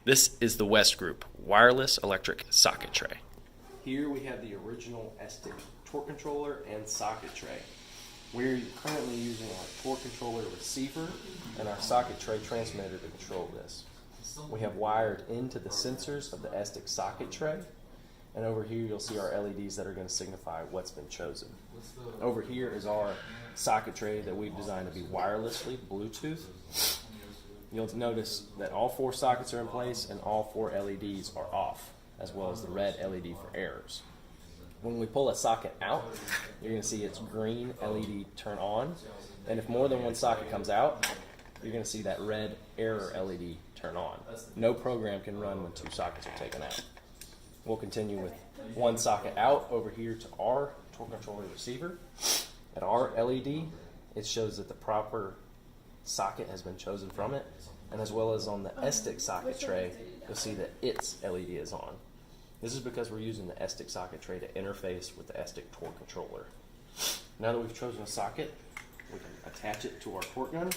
This is the West Group wireless electric socket tray. Here we have the original ESTIC torque controller and socket tray. We're currently using our torque controller receiver and our socket tray transmitter to control this. We have wired into the sensors of the ESTIC socket tray, and over here you'll see our LEDs that are going to signify what's been chosen. Over here is our socket tray that we've designed to be wirelessly Bluetooth. You'll notice that all 4 sockets are in place and all 4 LEDs are off, as well as the red LED for errors. When we pull a socket out, you're going to see its green LED turn on, and if more than one socket comes out, you're going to see that red error LED turn on. No program can run when 2 sockets are taken out. We'll continue with 1 socket out over here to our torque controller receiver. At our LED, it shows that the proper socket has been chosen from it, and as well as on the ESTIC socket tray, you'll see that its LED is on. This is because we're using the ESTIC socket tray to interface with the ESTIC torque controller. Now that we've chosen a socket, we can attach it to our torque gun, and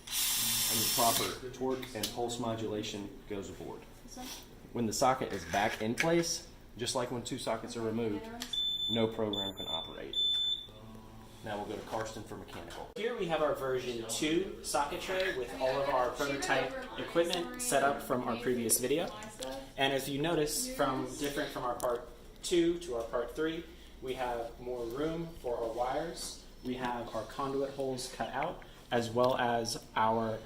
the proper torque and pulse modulation goes aboard. When the socket is back in place, just like when 2 sockets are removed, no program can operate. Now we'll go to Karsten for mechanical. Here we have our version 2 socket tray with all of our prototype equipment set up from our previous video. And as you notice, different from our part 2 to our part 3, we have more room for our wires. We have our conduit holes cut out, as well as our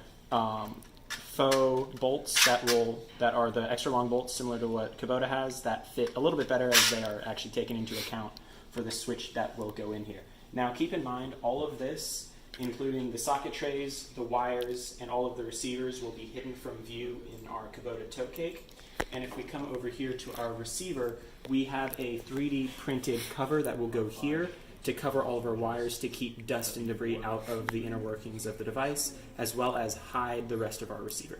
faux bolts that are the extra long bolts similar to what Kubota has that fit a little bit better as they are actually taken into account for the switch that will go in here. Now keep in mind, all of this, including the socket trays, the wires, and all of the receivers will be hidden from view in our Kubota tote cake. And if we come over here to our receiver, we have a 3D printed cover that will go here to cover all of our wires to keep dust and debris out of the inner workings of the device, as well as hide the rest of our receiver.